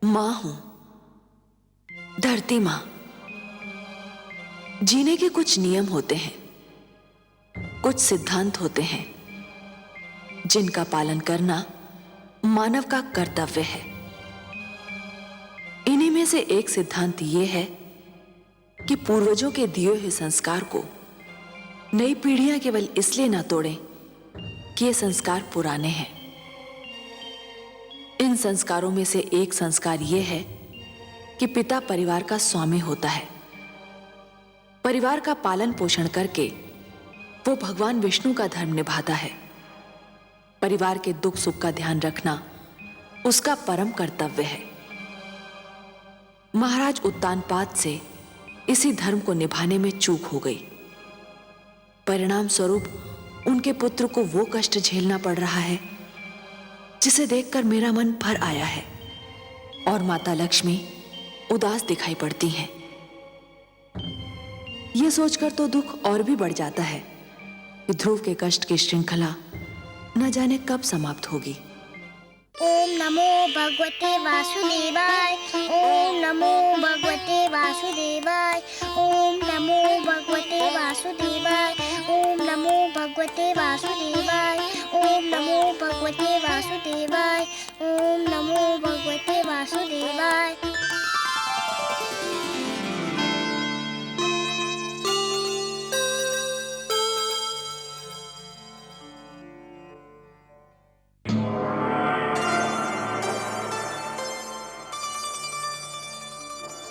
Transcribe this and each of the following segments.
मां हूं, धरती मां। जीने के कुछ नियम होते हैं, कुछ सिद्धांत होते हैं जिनका पालन करना मानव का कर्तव्य है। इन्हीं में से एक सिद्धांत यह है कि पूर्वजों के दिए हुए संस्कार को नई पीढ़ियां केवल इसलिए ना तोड़ें कि ये संस्कार पुराने हैं। इन संस्कारों में से एक संस्कार यह है कि पिता परिवार का स्वामी होता है। परिवार का पालन पोषण करके वो भगवान विष्णु का धर्म निभाता है। परिवार के दुख सुख का ध्यान रखना उसका परम कर्तव्य है। महाराज उत्तानपाद से इसी धर्म को निभाने में चूक हो गई। परिणाम स्वरूप उनके पुत्र को वो कष्ट झेलना पड़ रहा है जिसे देखकर मेरा मन भर आया है और माता लक्ष्मी उदास दिखाई पड़ती हैं। यह सोचकर तो दुख और भी बढ़ जाता है कि ध्रुव के कष्ट की श्रृंखला न जाने कब समाप्त होगी। ओम नमो भगवते वासुदेवाय। ओम नमो भगवते वासुदेवाय। ओम नमो भगवते वासुदेवाय। ओम नमो भगवते वासुदेवाय। ओम नमो भगवते वासुदेवाय। ओम नमो भगवते वासुदेवाय।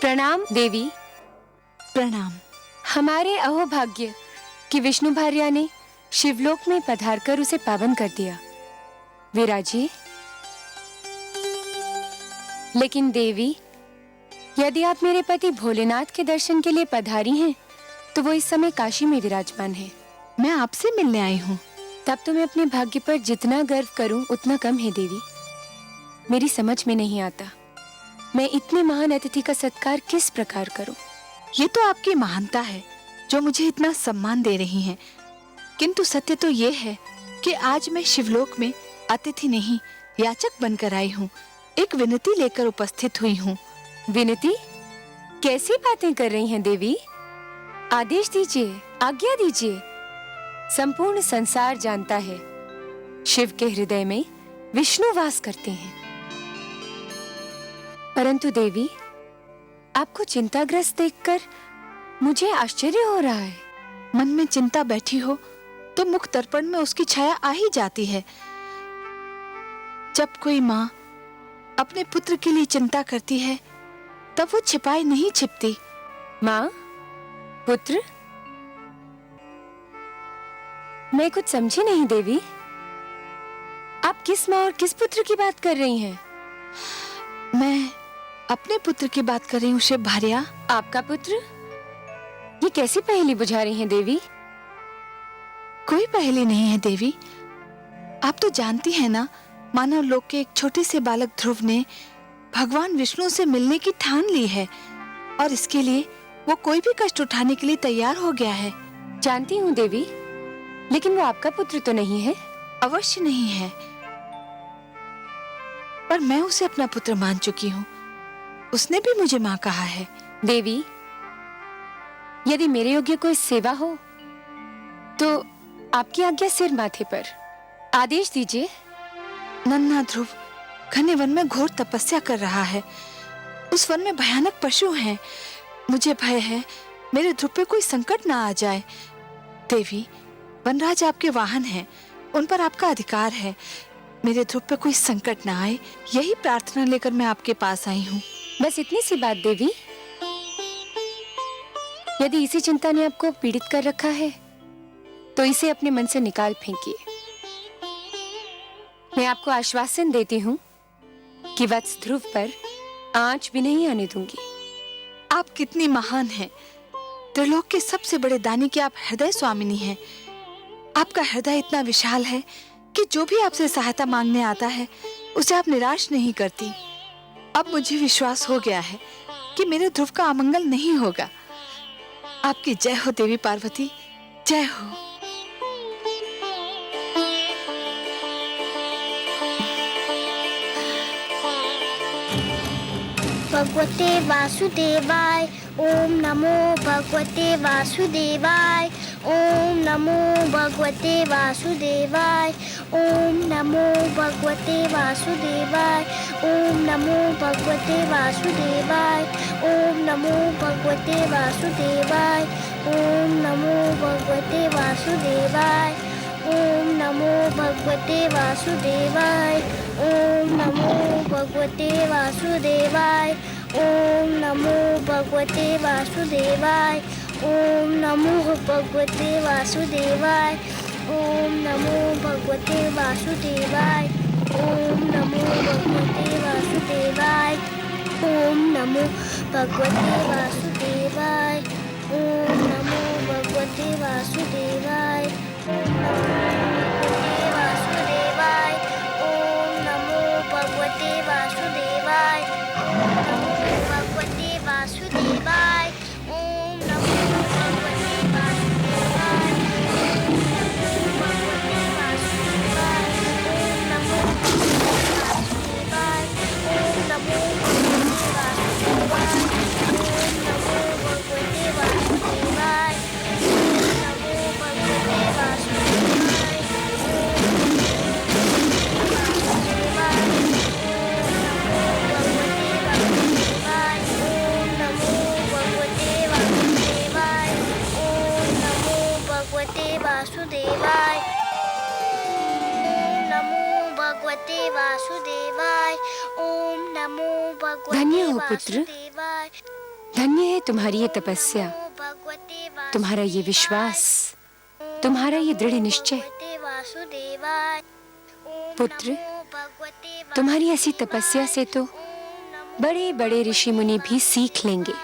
प्रणाम देवी। प्रणाम। हमारे अहोभाग्य कि विष्णु भार्या ने शिवलोक में पधारकर उसे पावन कर दिया। विराजिए। लेकिन देवी, यदि आप मेरे पति भोलेनाथ के दर्शन के लिए पधारी हैं, तो वो इस समय काशी में विराजमान है। मैं आपसे मिलने आई हूँ। तब तो मैं अपने भाग्य पर जितना गर्व करूं उतना कम है देवी। मेरी समझ में नहीं आता मैं इतने महान अतिथि का सत्कार किस प्रकार करूं। ये तो आपकी महानता है जो मुझे इतना सम्मान दे रही हैं। किंतु सत्य तो ये है कि आज मैं शिवलोक में अतिथि नहीं याचक बनकर आई हूँ। एक विनती लेकर उपस्थित हुई हूँ। विनती? कैसी बातें कर रही हैं देवी? आदेश दीजिए, आज्ञा दीजिए। संपूर्ण संसार जानता है शिव के हृदय में विष्णु वास करते हैं। परंतु देवी, आपको चिंताग्रस्त देखकर मुझे आश्चर्य हो रहा है। मन में चिंता बैठी हो तो मुख दर्पण में उसकी छाया आ ही जाती है। जब कोई माँ अपने पुत्र के लिए चिंता करती है तब वो छिपाई नहीं छिपती। माँ, पुत्र? मैं कुछ समझी नहीं देवी। आप किस माँ और किस पुत्र की बात कर रही हैं? मैं अपने पुत्र की बात कर रही हूँ शिव भार्या। आपका पुत्र? ये कैसी पहेली बुझा रही हैं देवी? कोई पहेली नहीं है देवी। आप तो जानती हैं ना, मानव लोक के एक छोटे से बालक ध्रुव ने भगवान विष्णु से मिलने की ठान ली है और इसके लिए वो कोई भी कष्ट उठाने के लिए तैयार हो गया है। जानती हूँ देवी, लेकिन वो आपका पुत्र तो नहीं है। अवश्य नहीं है, पर मैं उसे अपना पुत्र मान चुकी हूँ। उसने भी मुझे माँ कहा है। देवी, यदि मेरे योग्य कोई सेवा हो तो आपकी आज्ञा सिर माथे पर। आदेश दीजिए। नन्हा ध्रुव घने वन में घोर तपस्या कर रहा है। उस वन में भयानक पशु हैं। मुझे भय है मेरे ध्रुव पे कोई संकट ना आ जाए। देवी, वनराज आपके वाहन हैं, उन पर आपका अधिकार है। मेरे ध्रुव पे कोई संकट ना आए, यही प्रार्थना लेकर मैं आपके पास आई हूँ। बस इतनी सी बात देवी। यदि इसी चिंता ने आपको पीड़ित कर रखा है तो इसे अपने मन से निकाल फेंकिए। मैं आपको आश्वासन देती हूँ कि वत्स ध्रुव पर आंच भी नहीं आने दूंगी। आप कितनी महान हैं। त्रिलोक के सबसे बड़े दानी की आप हृदय स्वामिनी हैं। आपका हृदय इतना विशाल है कि जो भी आपसे सहायता मांगने आता है उसे आप निराश नहीं करती। अब मुझे विश्वास हो गया है कि मेरे ध्रुव का अमंगल नहीं होगा। आपकी जय हो देवी पार्वती, जय हो। भगवते वासुदेवाय। ओम नमो भगवते वासुदेवाय। ओम नमो भगवते वासुदेवाय। ओम नमो भगवते वासुदेवाय। ओम नमो भगवते वासुदेवाय। ओम नमो भगवते वासुदेवाय। ओम नमो भगवते वासुदेवाय। ओम नमो भगवते वासुदेवाय। ओम नमो भगवते वासुदेवाय। ओम नमो भगवते वासुदेवाय। ओम नमो भगवते वासुदेवाय। ओम नमो भगवते वासुदेवाय। ओम नमो भगवते वासुदेवाय। ओम नमो भगवते वासुदेवाय। ओम नमो भगवते वासुदेवाय। ओम नमो भगवते वासुदेवाय। ओम नमो भगवते वासुदेवाय। ओम नमो भगवते वासुदेवाय। ओम नमो भगवते वासुदेवाय। वासुदेवाय। ओम नमो भगवते वासुदेवाय। ओम नमो भगवते धन्य हो पुत्र। वासुदेवाय। धन्य है तुम्हारी ये तपस्या, तुम्हारा ये विश्वास, तुम्हारा ये दृढ़ निश्चय। पुत्र, तुम्हारी ऐसी तपस्या से तो बड़े बड़े ऋषि मुनि भी सीख लेंगे।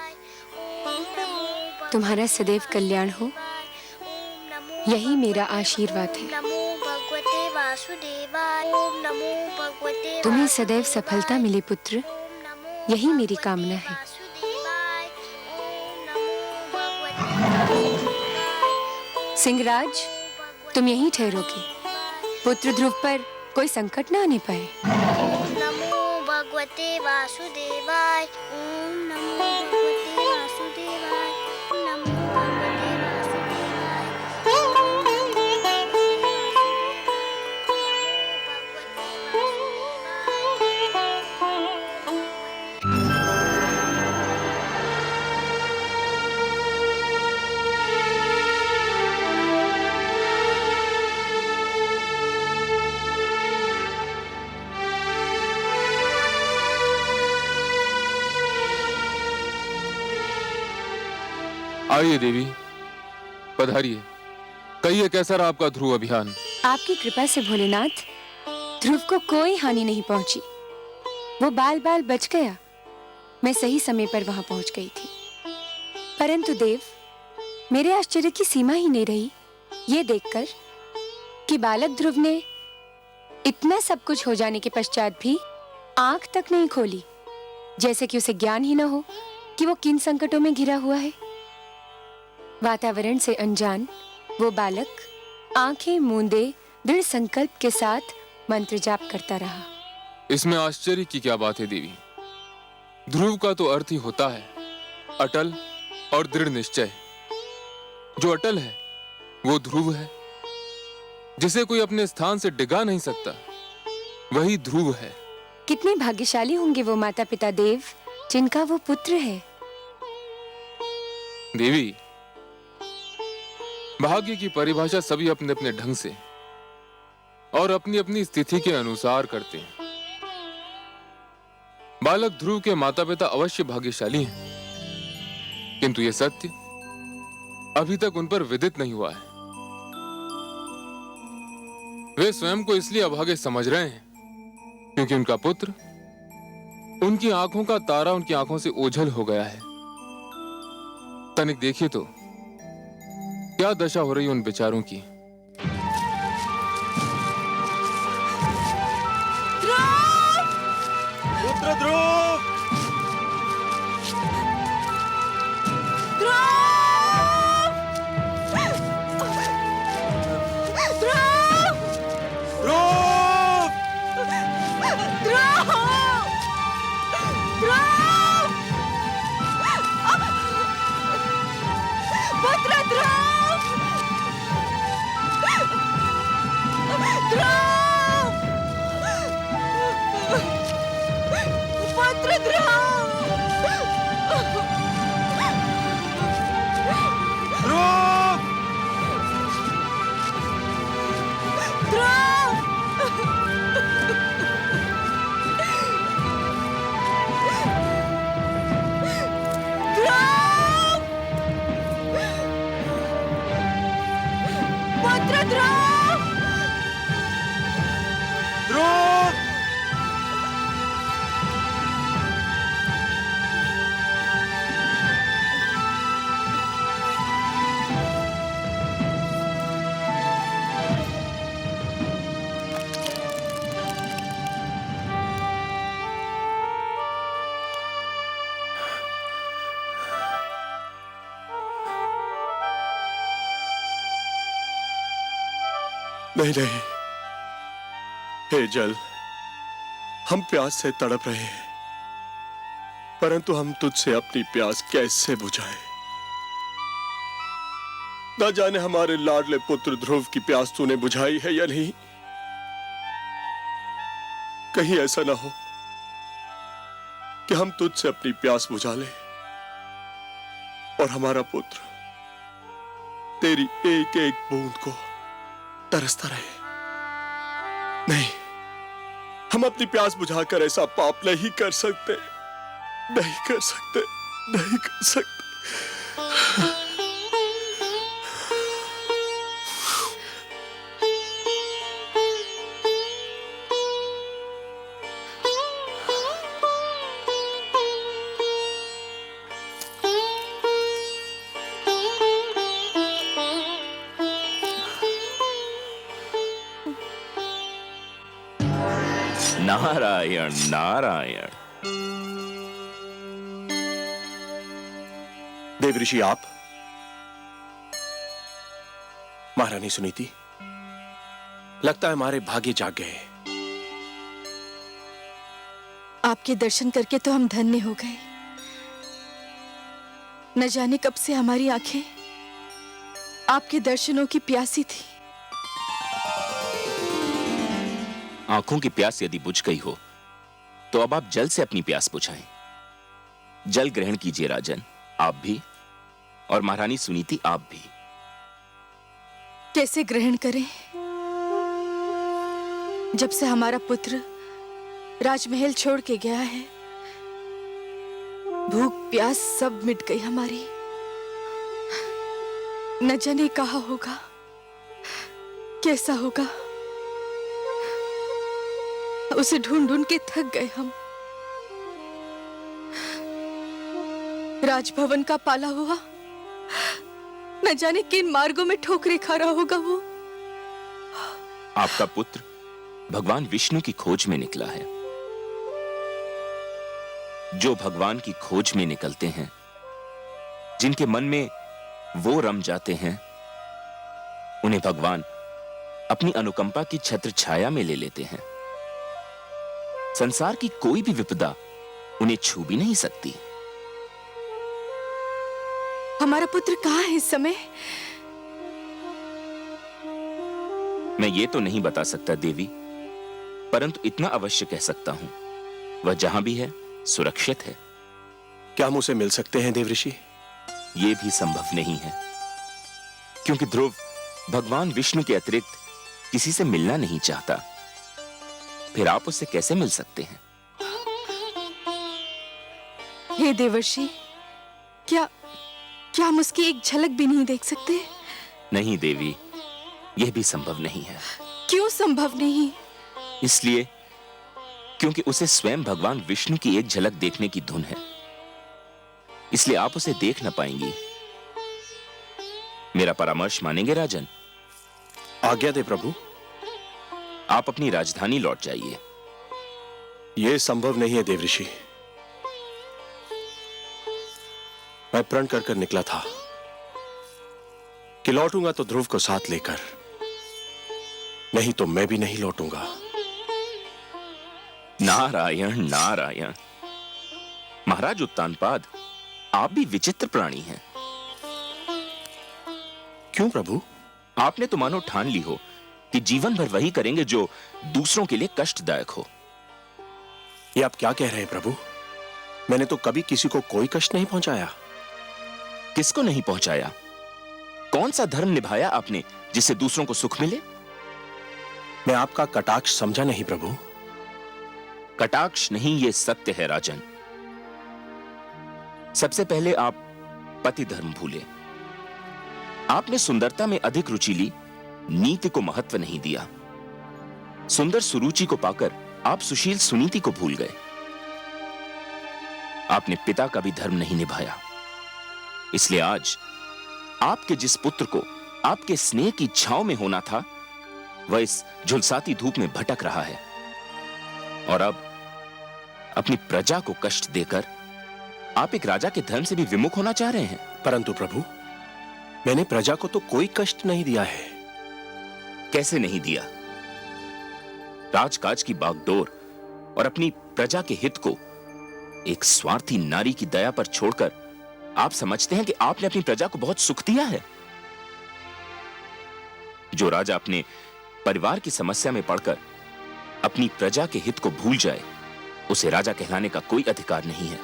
तुम्हारा सदैव कल्याण हो, यही मेरा आशीर्वाद है। तुम्हें सदैव सफलता मिले पुत्र, यही मेरी कामना है। सिंहराज, तुम यहीं ठहरोगे, पुत्र ध्रुव पर कोई संकट न आने पाए। ओम नमो भगवते वासुदेवाय। ओम नमो भगवते वासुदेवाय। नमो भगवते वासुदेवाय। आइए देवी, पधारिए। कहिए कैसा रहा आपका ध्रुव अभियान? आपकी कृपा से भोलेनाथ, ध्रुव को कोई हानि नहीं पहुंची। वो बाल बाल बच गया। मैं सही समय पर वहां पहुंच गई थी। परंतु देव, मेरे आश्चर्य की सीमा ही नहीं रही ये देखकर कि बालक ध्रुव ने इतना सब कुछ हो जाने के पश्चात भी आंख तक नहीं खोली, जैसे कि उसे ज्ञान ही न हो कि वो किन संकटों में घिरा हुआ है। वातावरण से अनजान वो बालक आंखें मूंदे दृढ़ संकल्प के साथ मंत्र जाप करता रहा। इसमें आश्चर्य की क्या बात है देवी? ध्रुव का तो अर्थ ही होता है अटल और दृढ़ निश्चय। जो अटल है वो ध्रुव है, जिसे कोई अपने स्थान से डिगा नहीं सकता, वही ध्रुव है। कितने भाग्यशाली होंगे वो माता पिता देव जिनका वो पुत्र है। देवी, भाग्य की परिभाषा सभी अपने अपने ढंग से और अपनी अपनी स्थिति के अनुसार करते हैं। बालक ध्रुव के माता पिता अवश्य भाग्यशाली हैं, किंतु यह सत्य अभी तक उन पर विदित नहीं हुआ है। वे स्वयं को इसलिए अभागे समझ रहे हैं क्योंकि उनका पुत्र, उनकी आंखों का तारा उनकी आंखों से ओझल हो गया है। तनिक देखिए तो क्या दशा हो रही है उन बेचारों की। पुत्र ध्रुव! ध्रुव! पुत्र ध्रुव! नहीं नहीं, हे जल, हम प्यास से तड़प रहे हैं, परंतु हम तुझसे अपनी प्यास कैसे बुझाएं? न जाने हमारे लाडले पुत्र ध्रुव की प्यास तूने बुझाई है या नहीं। कहीं ऐसा ना हो कि हम तुझसे अपनी प्यास बुझा लें और हमारा पुत्र तेरी एक एक बूंद को तरसता रहे। नहीं, हम अपनी प्यास बुझाकर ऐसा पाप नहीं कर सकते, नहीं कर सकते, नहीं कर सकते। नारायण नारायण। देव ऋषि आप, महारानी सुनीति, लगता है हमारे भाग्य जाग गए। आपके दर्शन करके तो हम धन्य हो गए। न जाने कब से हमारी आंखें आपके दर्शनों की प्यासी थी। आंखों की प्यास यदि बुझ गई हो तो अब आप जल से अपनी प्यास बुझाएं। जल ग्रहण कीजिए राजन, आप भी, और महारानी सुनीति आप भी। कैसे ग्रहण करें? जब से हमारा पुत्र राजमहल छोड़ के गया है, भूख प्यास सब मिट गई हमारी। न जाने कहाँ होगा, कैसा होगा, उसे ढूंढ ढूंढ के थक गए हम। राजभवन का पाला हुआ न जाने किन मार्गों में ठोकरें खा रहा होगा वो। आपका पुत्र भगवान विष्णु की खोज में निकला है। जो भगवान की खोज में निकलते हैं, जिनके मन में वो रम जाते हैं, उन्हें भगवान अपनी अनुकंपा की छत्र छाया में ले लेते हैं। संसार की कोई भी विपदा उन्हें छू भी नहीं सकती। हमारा पुत्र कहाँ है इस समय? मैं ये तो नहीं बता सकता देवी, परंतु इतना अवश्य कह सकता हूं, वह जहां भी है सुरक्षित है। क्या हम उसे मिल सकते हैं देव ऋषि? यह भी संभव नहीं है, क्योंकि ध्रुव भगवान विष्णु के अतिरिक्त किसी से मिलना नहीं चाहता। फिर आप उससे कैसे मिल सकते हैं? हे देवर्षि, क्या हम उसकी एक झलक भी नहीं देख सकते? नहीं देवी, यह भी संभव नहीं है। क्यों संभव नहीं? इसलिए क्योंकि उसे स्वयं भगवान विष्णु की एक झलक देखने की धुन है, इसलिए आप उसे देख न पाएंगी। मेरा परामर्श मानेंगे राजन? आज्ञा दे प्रभु। आप अपनी राजधानी लौट जाइए। यह संभव नहीं है देव ऋषि। मैं प्रण कर कर निकला था कि लौटूंगा तो ध्रुव को साथ लेकर, नहीं तो मैं भी नहीं लौटूंगा। नारायण नारायण। महाराज उत्तानपाद, आप भी विचित्र प्राणी हैं। क्यों प्रभु? आपने तो मानो ठान ली हो कि जीवन भर वही करेंगे जो दूसरों के लिए कष्टदायक हो। ये आप क्या कह रहे हैं प्रभु? मैंने तो कभी किसी को कोई कष्ट नहीं पहुंचाया। किसको नहीं पहुंचाया? कौन सा धर्म निभाया आपने जिससे दूसरों को सुख मिले? मैं आपका कटाक्ष समझा नहीं प्रभु। कटाक्ष नहीं, ये सत्य है राजन। सबसे पहले आप पति धर्म भूले। आपने सुंदरता में अधिक रुचि ली, नीति को महत्व नहीं दिया। सुंदर सुरुचि को पाकर आप सुशील सुनीति को भूल गए। आपने पिता का भी धर्म नहीं निभाया। इसलिए आज आपके जिस पुत्र को आपके स्नेह की छांव में होना था, वह इस झुलसाती धूप में भटक रहा है। और अब अपनी प्रजा को कष्ट देकर आप एक राजा के धर्म से भी विमुख होना चाह रहे हैं। परंतु प्रभु, मैंने प्रजा को तो कोई कष्ट नहीं दिया है। कैसे नहीं दिया? राजकाज की बागडोर और अपनी प्रजा के हित को एक स्वार्थी नारी की दया पर छोड़कर आप समझते हैं कि आपने अपनी प्रजा को बहुत सुख दिया है। जो राजा अपने परिवार की समस्या में पड़कर अपनी प्रजा के हित को भूल जाए, उसे राजा कहलाने का कोई अधिकार नहीं है।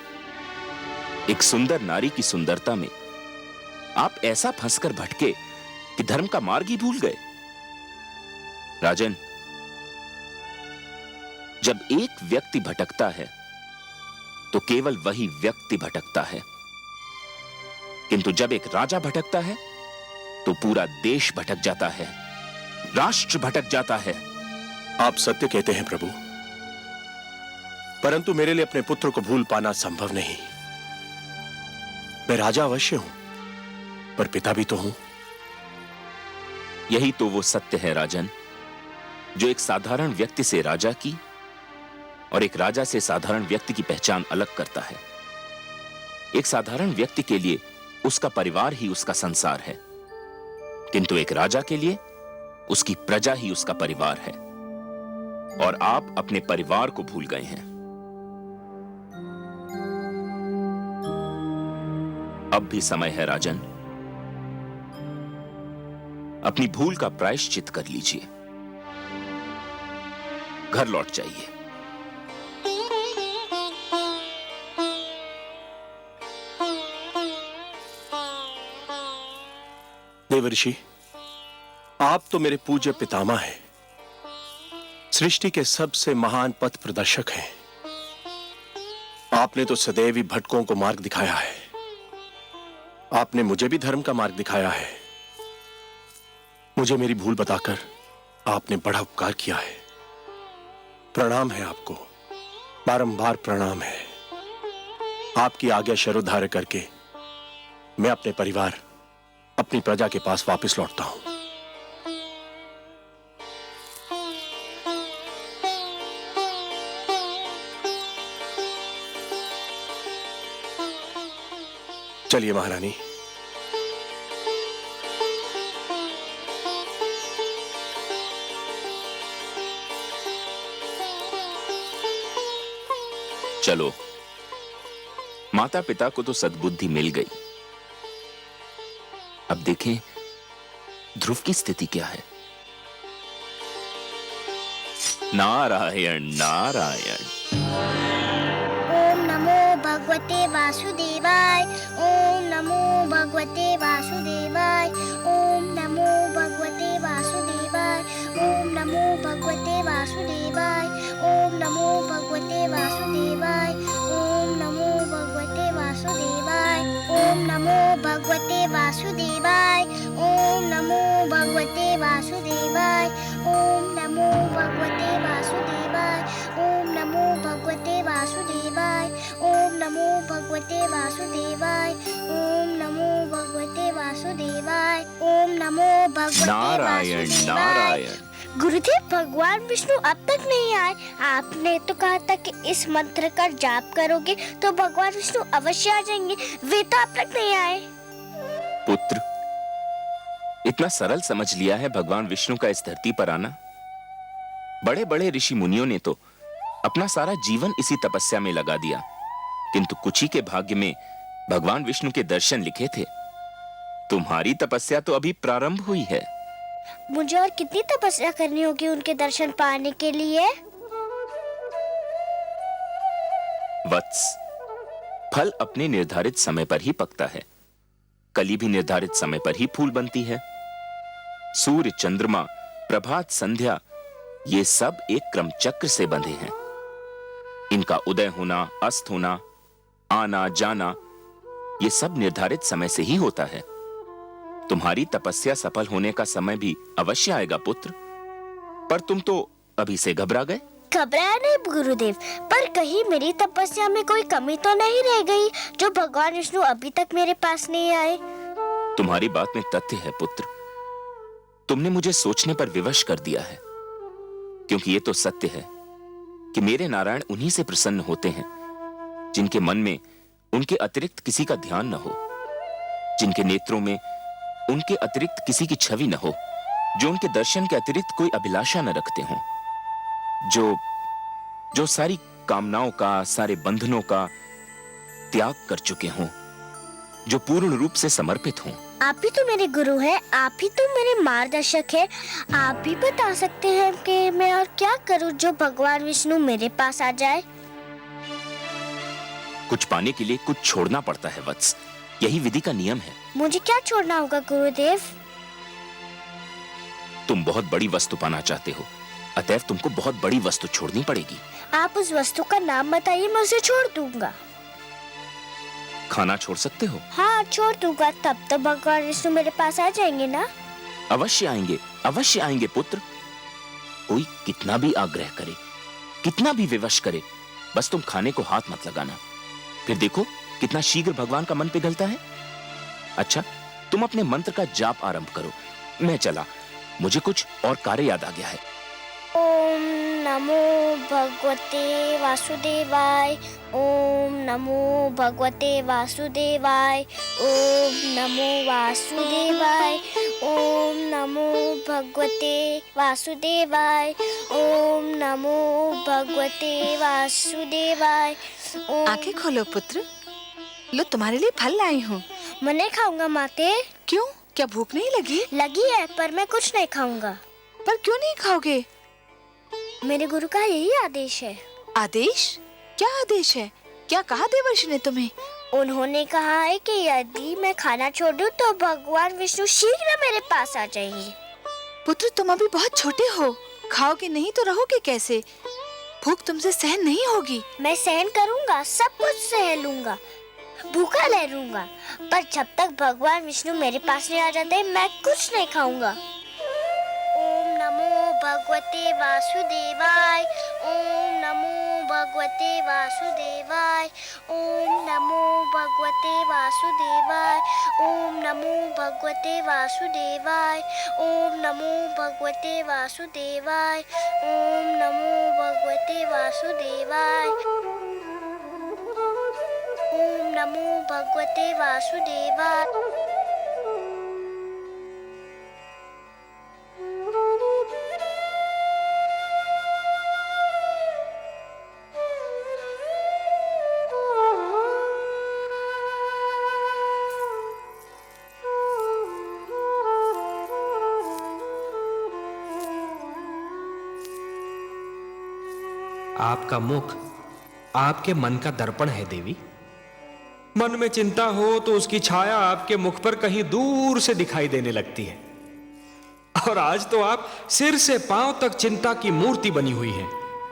एक सुंदर नारी की सुंदरता में आप ऐसा फंसकर भटके कि धर्म का मार्ग ही भूल गए। राजन, जब एक व्यक्ति भटकता है तो केवल वही व्यक्ति भटकता है, किंतु जब एक राजा भटकता है तो पूरा देश भटक जाता है, राष्ट्र भटक जाता है। आप सत्य कहते हैं प्रभु, परंतु मेरे लिए अपने पुत्र को भूल पाना संभव नहीं। मैं राजा अवश्य हूं, पर पिता भी तो हूं। यही तो वो सत्य है राजन, जो एक साधारण व्यक्ति से राजा की और एक राजा से साधारण व्यक्ति की पहचान अलग करता है। एक साधारण व्यक्ति के लिए उसका परिवार ही उसका संसार है, किंतु एक राजा के लिए उसकी प्रजा ही उसका परिवार है। और आप अपने परिवार को भूल गए हैं। अब भी समय है राजन, अपनी भूल का प्रायश्चित कर लीजिए, घर लौट जाइए। देवर्षि, आप तो मेरे पूज्य पितामह हैं, सृष्टि के सबसे महान पथ प्रदर्शक हैं। आपने तो सदैव ही भटकों को मार्ग दिखाया है। आपने मुझे भी धर्म का मार्ग दिखाया है। मुझे मेरी भूल बताकर आपने बड़ा उपकार किया है। प्रणाम है आपको, बारंबार प्रणाम है। आपकी आज्ञा शरोधार्य करके मैं अपने परिवार, अपनी प्रजा के पास वापस लौटता हूं। चलिए महारानी। चलो, माता पिता को तो सद्बुद्धि मिल गई। अब देखें ध्रुव की स्थिति क्या है। नारायण नारायण। ओम नमो भगवते वासुदेवाय। ओम नमो भगवते वासुदेवाय। ओम नमो भगवते वासुदेवाय। ओम नमो भगवते वासुदेवाय। ओम नमो भगवते वासुदेवाय। ओम नमो भगवते वासुदेवाय। ओम नमो भगवते वासुदेवाय। ओम नमो भगवते वासुदेवाय। ओम नमो भगवते वासुदेवाय। ओम नमो भगवते वासुदेवाय। ओम नमो भगवते वासुदेवाय। ओम नमो भगवते वासुदेवाय। ओम नमो भगवते नारायण वासुदेवाय। नारायण। गुरुदेव, भगवान विष्णु अब तक नहीं आए। आपने तो कहा था कि इस मंत्र का जाप करोगे तो भगवान विष्णु अवश्य आ जाएंगे। वे तो अब तक नहीं आए। पुत्र, इतना सरल समझ लिया है भगवान विष्णु का इस धरती पर आना? बड़े बड़े ऋषि मुनियों ने तो अपना सारा जीवन इसी तपस्या में लगा दिया, किंतु कुछ ही के भाग्य में भगवान विष्णु के दर्शन लिखे थे। तुम्हारी तपस्या तो अभी प्रारंभ हुई है। मुझे और कितनी तपस्या करनी होगी उनके दर्शन पाने के लिए? वत्स, फल अपने निर्धारित समय पर ही पकता है, कली भी निर्धारित समय पर ही फूल बनती है। सूर्य, चंद्रमा, प्रभात, संध्या, ये सब एक क्रम चक्र से बंधे हैं। इनका उदय होना, अस्त होना, आना जाना, ये सब निर्धारित समय से ही होता है। तुम्हारी तपस्या सफल होने का समय भी अवश्य आएगा पुत्र, पर तुम तो अभी से घबरा गए। घबराया नहीं गुरुदेव, पर कहीं मेरी तपस्या में कोई कमी तो नहीं रह गई जो भगवान विष्णु अभी तक मेरे पास नहीं आए। तुम्हारी बात में तथ्य है पुत्र, तुमने मुझे सोचने पर विवश कर दिया है, क्योंकि ये तो सत्य है कि मेरे नारायण उन्हीं से प्रसन्न होते हैं जिनके मन में उनके अतिरिक्त किसी का ध्यान न हो, जिनके नेत्रों में उनके अतिरिक्त किसी की छवि न हो, जो उनके दर्शन के अतिरिक्त कोई अभिलाषा न रखते हों, जो सारी कामनाओं का, सारे बंधनों का त्याग कर चुके हों, जो पूर्ण रूप से समर्पित हों। आप ही तो मेरे गुरु हैं, आप ही तो मेरे मार्गदर्शक हैं। आप भी बता सकते हैं कि मैं और क्या करूं जो भगवान विष्णु मेरे पास आ जाए। कुछ पाने के लिए कुछ छोड़ना पड़ता है वत्स, यही विधि का नियम है। मुझे क्या छोड़ना होगा गुरुदेव? तुम बहुत बड़ी वस्तु पाना चाहते हो, अतएव तुमको बहुत बड़ी वस्तु छोड़नी पड़ेगी। आप उस वस्तु का नाम बताइए, मैं उसे छोड़ दूंगा। खाना छोड़ सकते हो? हाँ छोड़ दूंगा, तब तो भगवान विष्णु मेरे पास आ जाएंगे ना। अवश्य आएंगे, अवश्य आएंगे पुत्र। कोई कितना भी आग्रह करे, कितना भी विवश करे, बस तुम खाने को हाथ मत लगाना, फिर देखो कितना शीघ्र भगवान का मन पिघलता है। अच्छा, तुम अपने मंत्र का जाप आरंभ करो, मैं चला, मुझे कुछ और कार्य याद आ गया है। ओम नमो भगवते वासुदेवाय, ओम नमो भगवते वासुदेवाय, ओम नमो वासुदेवाय, ओम नमो भगवते वासुदेवाय, ओम नमो भगवते वासुदेवाय। आंखें खोलो पुत्र, लो तुम्हारे लिए फल लाई हूँ। मैं नहीं खाऊंगा माते। क्यों, क्या भूख नहीं लगी? लगी है, पर मैं कुछ नहीं खाऊंगा। पर क्यों नहीं खाओगे? मेरे गुरु का यही आदेश है। आदेश? क्या आदेश है? क्या कहा देवर्षि ने तुम्हें? उन्होंने कहा है कि यदि मैं खाना छोड़ दूं तो भगवान विष्णु शीघ्र मेरे पास आ जाएंगे। पुत्र तुम अभी बहुत छोटे हो, खाओगे नहीं तो रहोगे कैसे? भूख तुमसे सहन नहीं होगी। मैं सहन करूंगा, सब कुछ सह लूंगा, भूखा रह लूंगा, पर जब तक भगवान विष्णु मेरे पास नहीं आ जाते मैं कुछ नहीं खाऊंगा। ओम नमो भगवते वासुदेवाय, ओम नमो भगवते वासुदेवाय, ओम नमो भगवते वासुदेवाय, ओम नमो भगवते वासुदेवाय, ओम नमो भगवते वासुदेवाय, ओम नमो भगवते वासुदेवाय, ओम नमो भगवते वासुदेवाय। आपका मुख आपके मन का दर्पण है देवी। मन में चिंता हो तो उसकी छाया आपके मुख पर कहीं दूर से दिखाई देने लगती है, और आज तो आप सिर से पांव तक चिंता की मूर्ति बनी हुई हैं।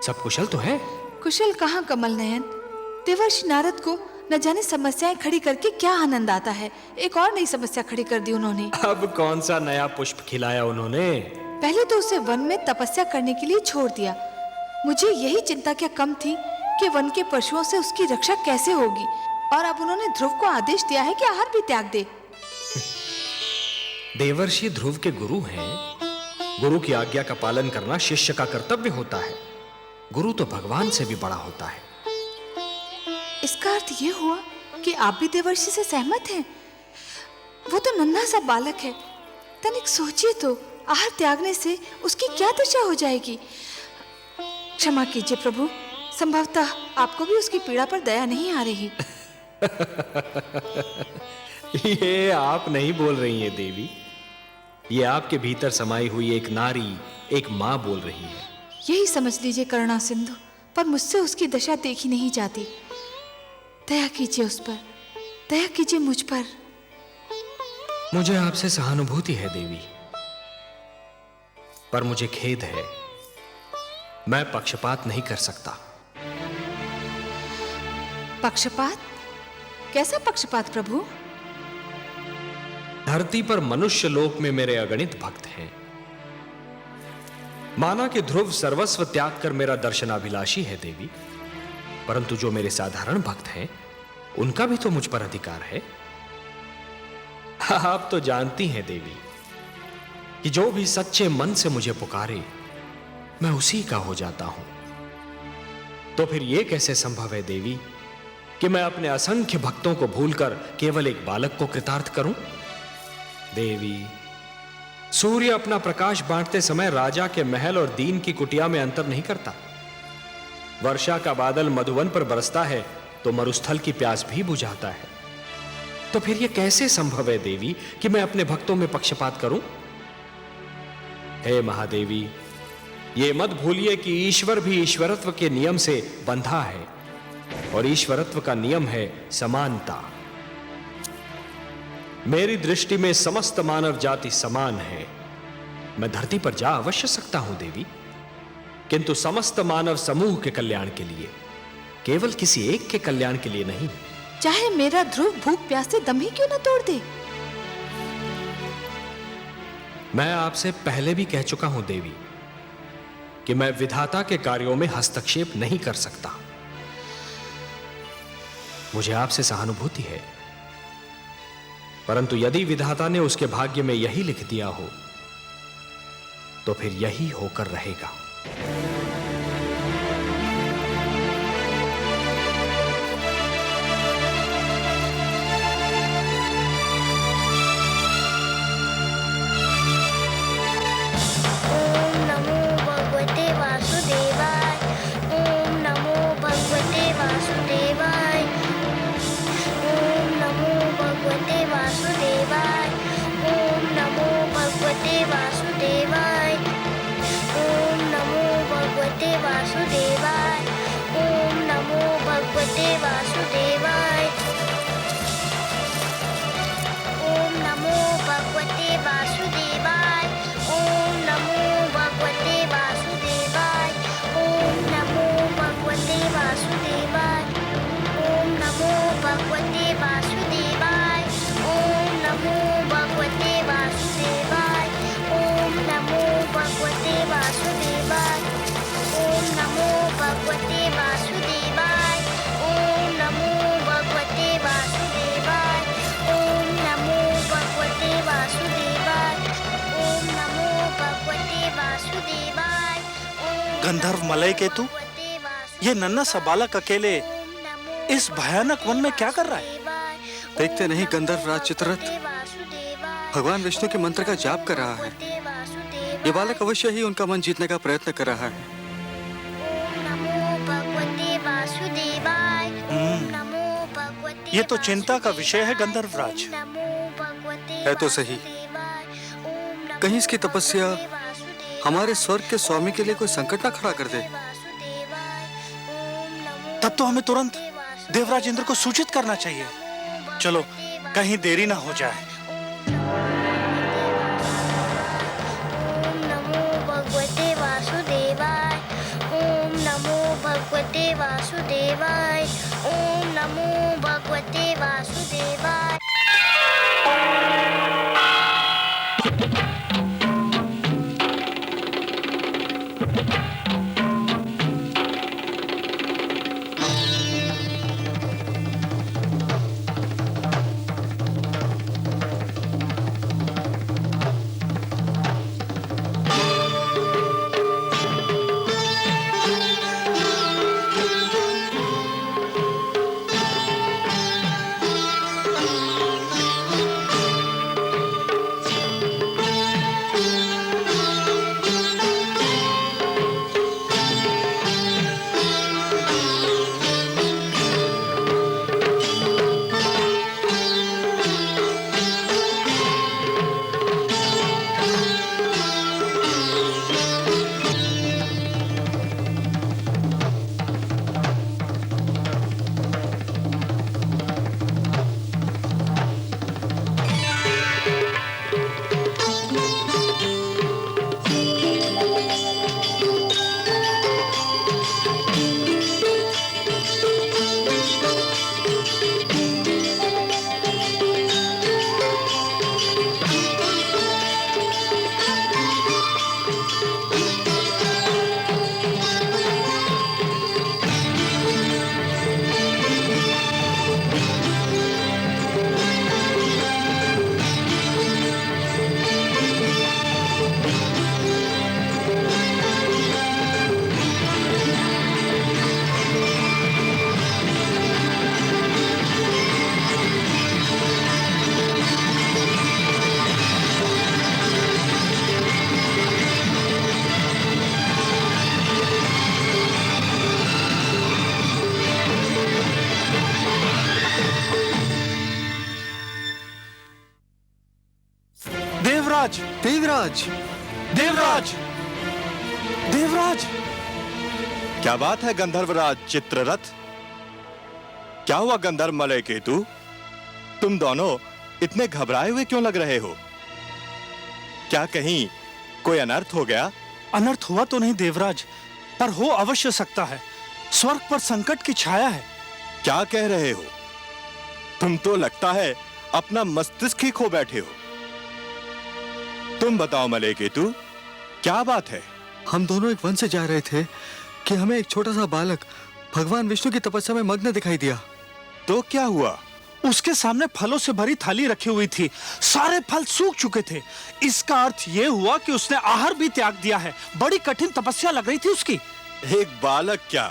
सब कुशल तो है? कुशल कहाँ कमल नयन, देवर्षि नारद को न जाने समस्याएं खड़ी करके क्या आनंद आता है। एक और नई समस्या खड़ी कर दी उन्होंने। अब कौन सा नया पुष्प खिलाया उन्होंने? पहले तो उसे वन में तपस्या करने के लिए छोड़ दिया। मुझे यही चिंता क्या कम थी कि वन के पशुओं से उसकी रक्षा कैसे होगी, और अब उन्होंने ध्रुव को आदेश दिया है कि आहार भी त्याग दे। देवर्षि ध्रुव के गुरु हैं। गुरु की आज्ञा का पालन करना शिष्य का कर्तव्य होता है। गुरु तो भगवान से भी बड़ा होता है। इसका अर्थ ये हुआ कि आप भी देवर्षि से सहमत हैं? वो तो नन्हा सा बालक है, तनिक सोचिए तो, आहार त्यागने से उसकी क्या दशा हो जाएगी। क्षमा कीजिए प्रभु, संभवतः आपको भी उसकी पीड़ा पर दया नहीं आ रही। ये आप नहीं बोल रही हैं देवी, ये आपके भीतर समाई हुई एक नारी, एक मां बोल रही है। यही समझ लीजिए करुणा सिंधु, पर मुझसे उसकी दशा देखी नहीं जाती। दया कीजिए उस पर, दया कीजिए मुझ पर। मुझे आपसे सहानुभूति है देवी, पर मुझे खेद है, मैं पक्षपात नहीं कर सकता। पक्षपात? कैसा पक्षपात प्रभु? धरती पर मनुष्य लोक में मेरे अगणित भक्त हैं। माना कि ध्रुव सर्वस्व त्याग कर मेरा दर्शनाभिलाषी है देवी, परंतु जो मेरे साधारण भक्त हैं उनका भी तो मुझ पर अधिकार है। आप तो जानती हैं देवी कि जो भी सच्चे मन से मुझे पुकारे मैं उसी का हो जाता हूं। तो फिर यह कैसे संभव है देवी कि मैं अपने असंख्य भक्तों को भूलकर केवल एक बालक को कृतार्थ करूं? देवी, सूर्य अपना प्रकाश बांटते समय राजा के महल और दीन की कुटिया में अंतर नहीं करता। वर्षा का बादल मधुवन पर बरसता है तो मरुस्थल की प्यास भी बुझाता है। तो फिर यह कैसे संभव है देवी कि मैं अपने भक्तों में पक्षपात करूं? हे महादेवी, ये मत भूलिए कि ईश्वर भी ईश्वरत्व के नियम से बंधा है, और ईश्वरत्व का नियम है समानता। मेरी दृष्टि में समस्त मानव जाति समान है। मैं धरती पर जा अवश्य सकता हूं देवी, किंतु समस्त मानव समूह के कल्याण के लिए, केवल किसी एक के कल्याण के लिए नहीं। चाहे मेरा ध्रुव भूख प्यास से दम ही क्यों न तोड़ दे। मैं आपसे पहले भी कह चुका हूं देवी कि मैं विधाता के कार्यों में हस्तक्षेप नहीं कर सकता। मुझे आपसे सहानुभूति है, परंतु यदि विधाता ने उसके भाग्य में यही लिख दिया हो तो फिर यही होकर रहेगा। ओम नमो भगवते वासुदेवाय। ओम नमो भगवते वासुदेवाय। ओम नमो भगवते वासुदेवाय। ओम नमो भगवते वासुदेवाय। ओम नमो भगवते वासुदेवाय। ओम नमो भगवते वासुदेवाय। ओम नमो भगवते वासुदेवाय। ओम नमो भगवते वासुदेवाय। ओम नमो भगवते वासुदेवाय। ओम नमो भगवते वासुदेवाय। ओम नमो भगवते वासुदेवाय। ओम नमो भगवते वासुदेवाय। ओम नमो भगवते वासुदेवाय। ओम नमो भगवते वासुदेवाय। ओम नमो भगवते वासुदेवाय। ओम नमो भगवते वासुदेवाय। गंधर्व मलय केतु, ये नन्हा सा बालक अकेले इस भयानक वन में क्या कर रहा है? देखते नहीं गंधर्व राज चित्ररथ भगवान विष्णु के मंत्र का जाप कर रहा है। ये बालक अवश्य ही उनका मन जीतने का प्रयत्न कर रहा है। ये तो चिंता का विषय है गंधर्वराज। है तो सही, कहीं इसकी तपस्या हमारे स्वर्ग के स्वामी के लिए कोई संकट ना खड़ा कर दे। तब तो हमें तुरंत देवराज इंद्र को सूचित करना चाहिए। चलो, कहीं देरी ना हो जाए। ओम नमो भगवते वासुदेवाय। ओम नमो भगवते वासुदेवाय। ओम नमो भगवते वासुदेवाय। देवराज, देवराज, देवराज, देवराज। क्या बात है गंधर्वराज चित्ररथ? क्या हुआ गंधर्व मलय केतु? तुम दोनों इतने घबराए हुए क्यों लग रहे हो? क्या कहीं कोई अनर्थ हो गया? अनर्थ हुआ तो नहीं देवराज, पर हो अवश्य सकता है। स्वर्ग पर संकट की छाया है। क्या कह रहे हो? तुम तो लगता है अपना मस्तिष्क ही खो बैठे हो। तुम बताओ मलय केतु, क्या बात है? हम दोनों एक वन से जा रहे थे कि हमें एक छोटा सा बालक भगवान विष्णु की तपस्या में मग्न दिखाई दिया। तो क्या हुआ? उसके सामने फलों से भरी थाली रखी हुई थी। सारे फल सूख चुके थे। इसका अर्थ यह हुआ कि उसने आहार भी त्याग दिया है। बड़ी कठिन तपस्या लग रही थी उसकी। एक बालक क्या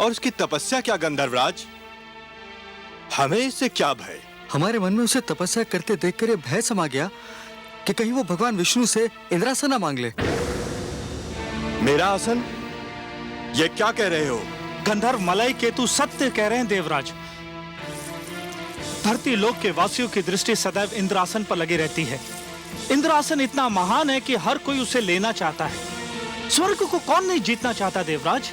और उसकी तपस्या क्या गंधर्वराज? हमें इससे क्या भय? हमारे मन में उसे तपस्या करते देखकर ये भय समा गया कि कहीं वो भगवान विष्णु से इंद्रासन ना मांग ले। मेरा आसन? ये क्या कह रहे हो? गंधर्व मलय केतु सत्य कह रहे हैं देवराज। धरती लोक के वासियों की दृष्टि सदैव इंद्रासन पर लगी रहती है। इंद्रासन इतना महान है कि हर कोई उसे लेना चाहता है। स्वर्ग को कौन नहीं जीतना चाहता देवराज?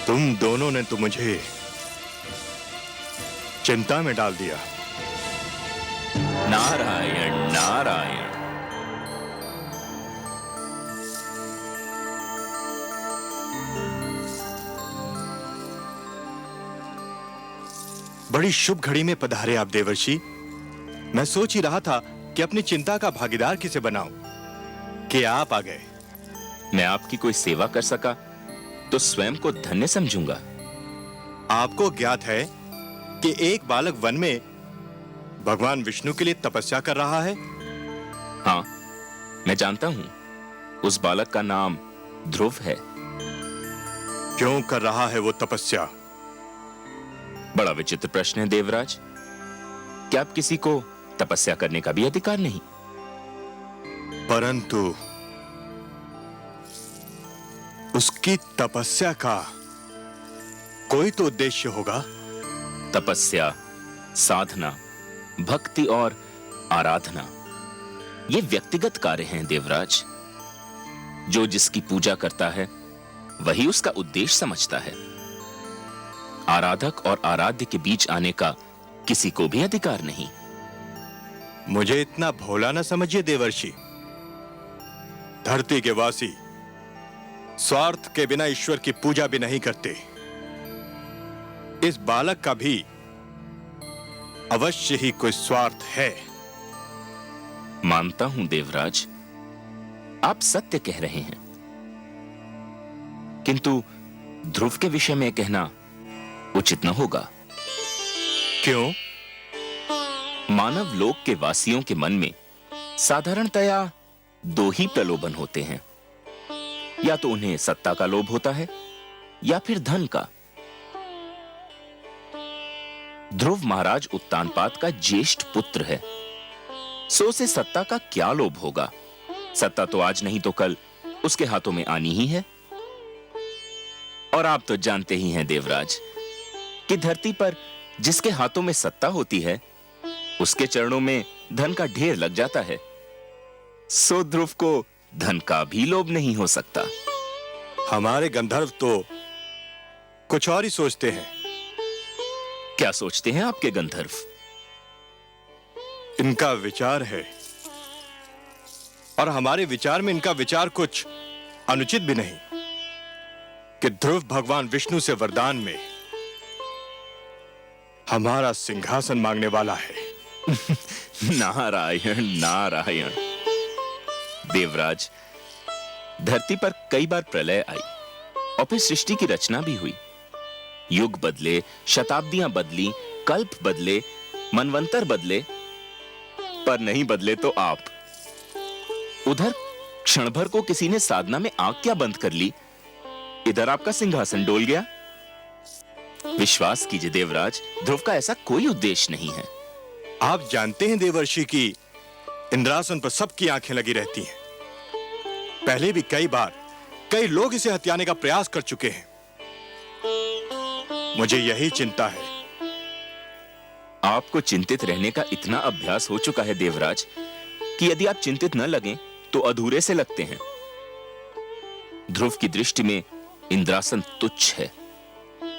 तुम दोनों ने तो मुझे चिंता में डाल दिया। नारायण नारायण। बड़ी शुभ घड़ी में पधारे आप देवर्षि। मैं सोच ही रहा था कि अपनी चिंता का भागीदार किसे बनाऊं कि आप आ गए। मैं आपकी कोई सेवा कर सका तो स्वयं को धन्य समझूंगा। आपको ज्ञात है कि एक बालक वन में भगवान विष्णु के लिए तपस्या कर रहा है? हाँ, मैं जानता हूं। उस बालक का नाम ध्रुव है। क्यों कर रहा है वो तपस्या? बड़ा विचित्र प्रश्न है देवराज। क्या आप किसी को तपस्या करने का भी अधिकार नहीं? परंतु उसकी तपस्या का कोई तो उद्देश्य होगा। तपस्या, साधना, भक्ति और आराधना ये व्यक्तिगत कार्य हैं देवराज। जो जिसकी पूजा करता है वही उसका उद्देश्य समझता है। आराधक और आराध्य के बीच आने का किसी को भी अधिकार नहीं। मुझे इतना भोला न समझिए देवर्षि। धरती के वासी स्वार्थ के बिना ईश्वर की पूजा भी नहीं करते। इस बालक का भी अवश्य ही कोई स्वार्थ है। मानता हूं देवराज, आप सत्य कह रहे हैं, किंतु ध्रुव के विषय में कहना उचित न होगा। क्यों? मानव लोक के वासियों के मन में साधारणतया दो ही प्रलोभन होते हैं। या तो उन्हें सत्ता का लोभ होता है या फिर धन का। ध्रुव महाराज उत्तानपाद का ज्येष्ठ पुत्र है, सो उसे सत्ता का क्या लोभ होगा? सत्ता तो आज नहीं तो कल उसके हाथों में आनी ही है। और आप तो जानते ही हैं देवराज कि धरती पर जिसके हाथों में सत्ता होती है उसके चरणों में धन का ढेर लग जाता है। सो ध्रुव को धन का भी लोभ नहीं हो सकता। हमारे गंधर्व तो कुछ और ही सोचते हैं। क्या सोचते हैं आपके गंधर्व? इनका विचार है और हमारे विचार में इनका विचार कुछ अनुचित भी नहीं कि ध्रुव भगवान विष्णु से वरदान में हमारा सिंहासन मांगने वाला है। नारायण नारायण। देवराज, धरती पर कई बार प्रलय आई और फिर सृष्टि की रचना भी हुई। युग बदले, शताब्दियां बदली, कल्प बदले, मनवंतर बदले, पर नहीं बदले तो आप। उधर क्षण भर को किसी ने साधना में आंख क्या बंद कर ली, इधर आपका सिंहासन डोल गया। विश्वास कीजिए देवराज, ध्रुव का ऐसा कोई उद्देश्य नहीं है। आप जानते हैं देवर्षि की इंद्रासन पर सबकी आंखें लगी रहती हैं। पहले भी कई बार कई लोग इसे हथियाने का प्रयास कर चुके हैं। मुझे यही चिंता है। आपको चिंतित रहने का इतना अभ्यास हो चुका है देवराज कि यदि आप चिंतित न लगें तो अधूरे से लगते हैं। ध्रुव की दृष्टि में इंद्रासन तुच्छ है।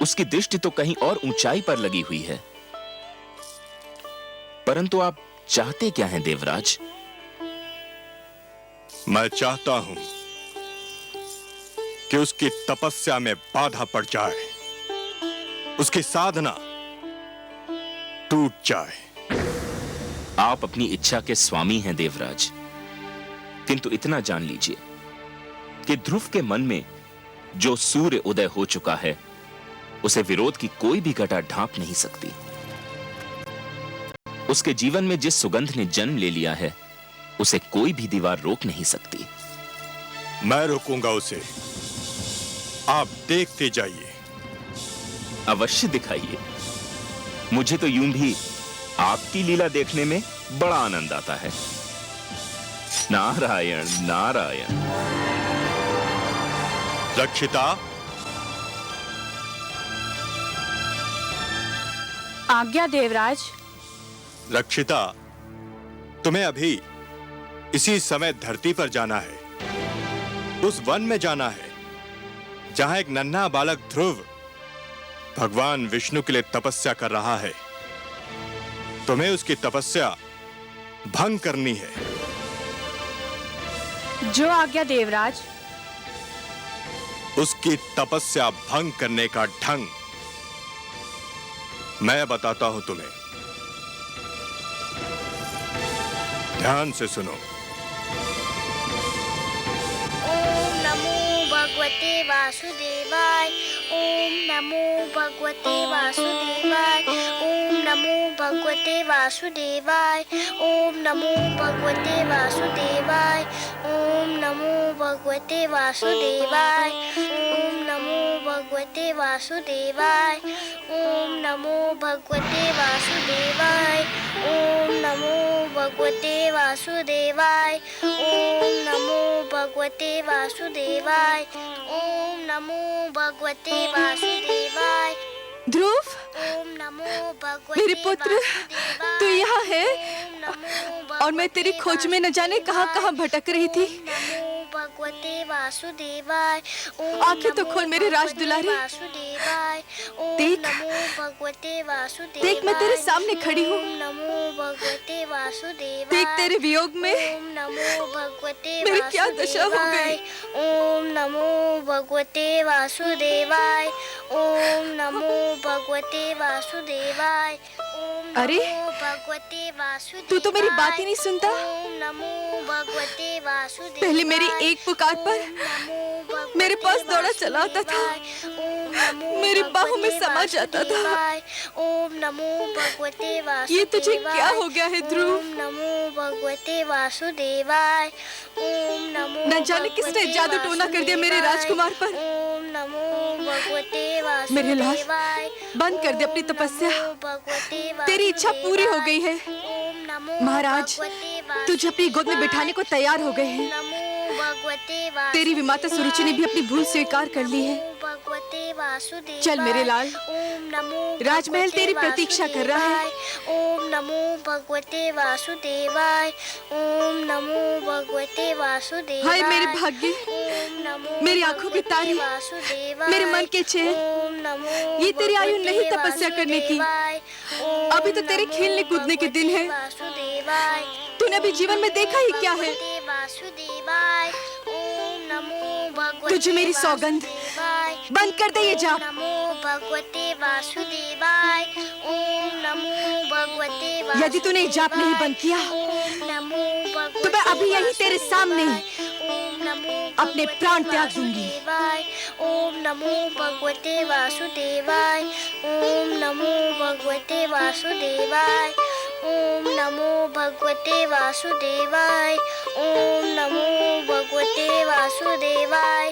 उसकी दृष्टि तो कहीं और ऊंचाई पर लगी हुई है। परंतु आप चाहते क्या हैं देवराज? मैं चाहता हूं कि उसकी तपस्या में बाधा पड़ जाए, उसकी साधना टूट जाए। आप अपनी इच्छा के स्वामी हैं देवराज, किंतु इतना जान लीजिए कि ध्रुव के मन में जो सूर्य उदय हो चुका है उसे विरोध की कोई भी घटा ढांप नहीं सकती। उसके जीवन में जिस सुगंध ने जन्म ले लिया है उसे कोई भी दीवार रोक नहीं सकती। मैं रोकूंगा उसे, आप देखते जाइए। अवश्य दिखाइए। मुझे तो यूं भी आपकी लीला देखने में बड़ा आनंद आता है। नारायण नारायण। रक्षिता, आज्ञा देवराज। रक्षिता, तुम्हें अभी इसी समय धरती पर जाना है, उस वन में जाना है जहां एक नन्हा बालक ध्रुव भगवान विष्णु के लिए तपस्या कर रहा है। तुम्हें उसकी तपस्या भंग करनी है। जो आज्ञा देवराज। उसकी तपस्या भंग करने का ढंग मैं बताता हूं तुम्हें, ध्यान से सुनो। ओम नमो भगवते वासुदेवाय। ओम नमो भगवते वासुदेवाय। ओम नमो भगवते वासुदेवाय। ओम नमो भगवते वासुदेवाय। ओम नमो भगवते वासुदेवाय। ओम नमो भगवते वासुदेवाय। ओम नमो भगवते वासुदेवाय। ओम नमो भगवते वासुदेवाय। ओम नमो भगवते वासुदेवाय। ओम नमो भगवते वासुदेवाय। ध्रुव, ओम नमो भगवते मेरे पुत्र, वासुदेवाय। तू यहाँ है ओम नमो और मैं तेरी भगवते खोज में न जाने कहाँ कहाँ भटक रही थी। ओम नमो भगवते वासुदेवाय। ओम आंखें तो नमो खोल मेरे राज भगवते दुलारे। वासुदेवाय। ओम देख, नमो भगवते वासुदेवाय। देख मैं तेरे सामने खड़ी हूँ। ओम नमो भगवते वासुदेवाय। देख तेरे वियोग में ओम नमो भगवते मेरी क्या दशा हो गई। ओम नमो भगवते वासुदेवाय। ओम नमो भगवते वासुदेवाय। ओम अरे, नमो भगवते वासुदेवाय। तू तो मेरी बात ही नहीं सुनता। ओम नमो भगवते वासुदेवाय। पहले मेरी एक पुकार पर ओम नमो भगवते मेरे पास दौड़ा चला आता था, ओम नमो मेरी बाहों में भगवते समा जाता था। वासुदेवाय। ओम नमो भगवते वासुदेवाय। ये तुझे क्या हो गया है ध्रुव? ओम नमो भगवते वासुदेवाय। ओम नमो न जाने किसने भगवते जादू टोना कर दिया मेरे वासुदेवाय। राजकुमार पर। ओम नमो भगवते वासुदेवाय। मेरे लाल, बंद कर दे अपनी तपस्या। ओम नमो भगवते तेरी इच्छा पूरी हो गई है। ओम नमो महाराज, भगवते तुझे अपनी गोद में बिठाने को तैयार हो गए हैं। ओम नमो भगवते तेरी विमाता सुरुचि ने भी अपनी भूल स्वीकार कर ली है। भगवते वासुदेवाय। चल मेरे लाल, ओम नमो राजमहल तेरी प्रतीक्षा कर रहा है। ओम नमो भगवते वासुदेवाय। ओम नमो भगवते वासुदेवाय। हाय मेरे भाग्य, ओम नमो मेरी आंखों की तारी, वासुदेवाय। मेरे मन के चैन। ओम नमो ये तेरी आयु नहीं भगवते तपस्या करने की। वासुदेवाय। ओम अभी तो तेरे नमो खेलने कूदने के दिन हैं। वासुदेवाय। तूने अभी जीवन में देखा ही क्या है। भगवते वासुदेवाय। ओम नमो भगवते तुझे मेरी सौगंध, वासुदेवाय। बंद कर दे ये जाप। ओम नमो भगवते वासुदेवाय। ओम नमो भगवते वासुदेवाय। यदि तूने ये जाप नहीं बंद किया ओम नमो भगवते तो मैं अभी यहीं तेरे सामने ओम नमो अपने प्राण त्याग दूंगी। वासुदेवाय। ओम नमो भगवते वासुदेवाय। ओम नमो भगवते वासुदेवाय। ओम नमो भगवते वासुदेवाय। ओम नमो भगवते वासुदेवाय।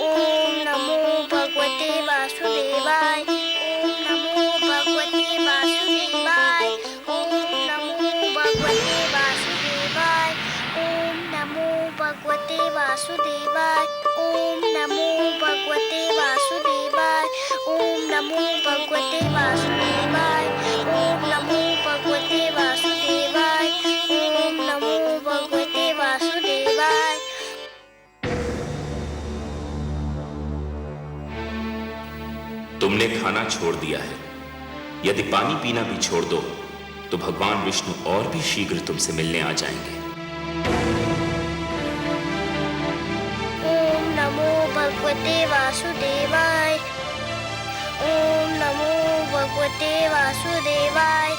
ओम नमो भगवते वासुदेवाय। ओम नमो भगवते वासुदेवाय। ओम नमो भगवते वासुदेवाय। ओम नमो भगवते वासुदेवाय। ओम नमो भगवते वासुदेवाय। ओम नमो भगवते वासुदेवाय। ओम नमो तुमने खाना छोड़ दिया है, यदि पानी पीना भी छोड़ दो तो भगवान विष्णु और भी शीघ्र तुमसे मिलने आ जाएंगे। ओम नमो भगवते वासुदेवाय। ओम नमो भगवते वासुदेवाय।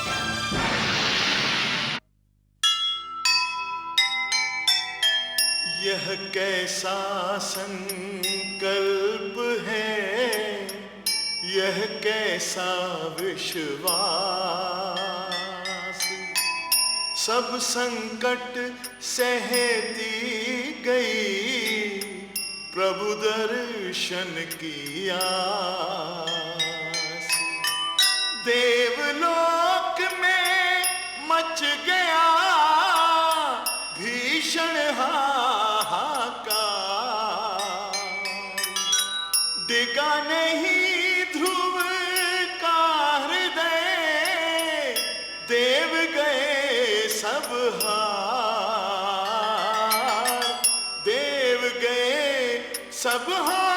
यह कैसा संकल्प है, यह कैसा विश्वास, सब संकट सहती गई प्रभु दर्शन की आस। देवलोक में मच गया भीषण हाहाकार, डिगा नहीं ध्रुव का हृदय, देव गए सब हार, देव गए सब हार।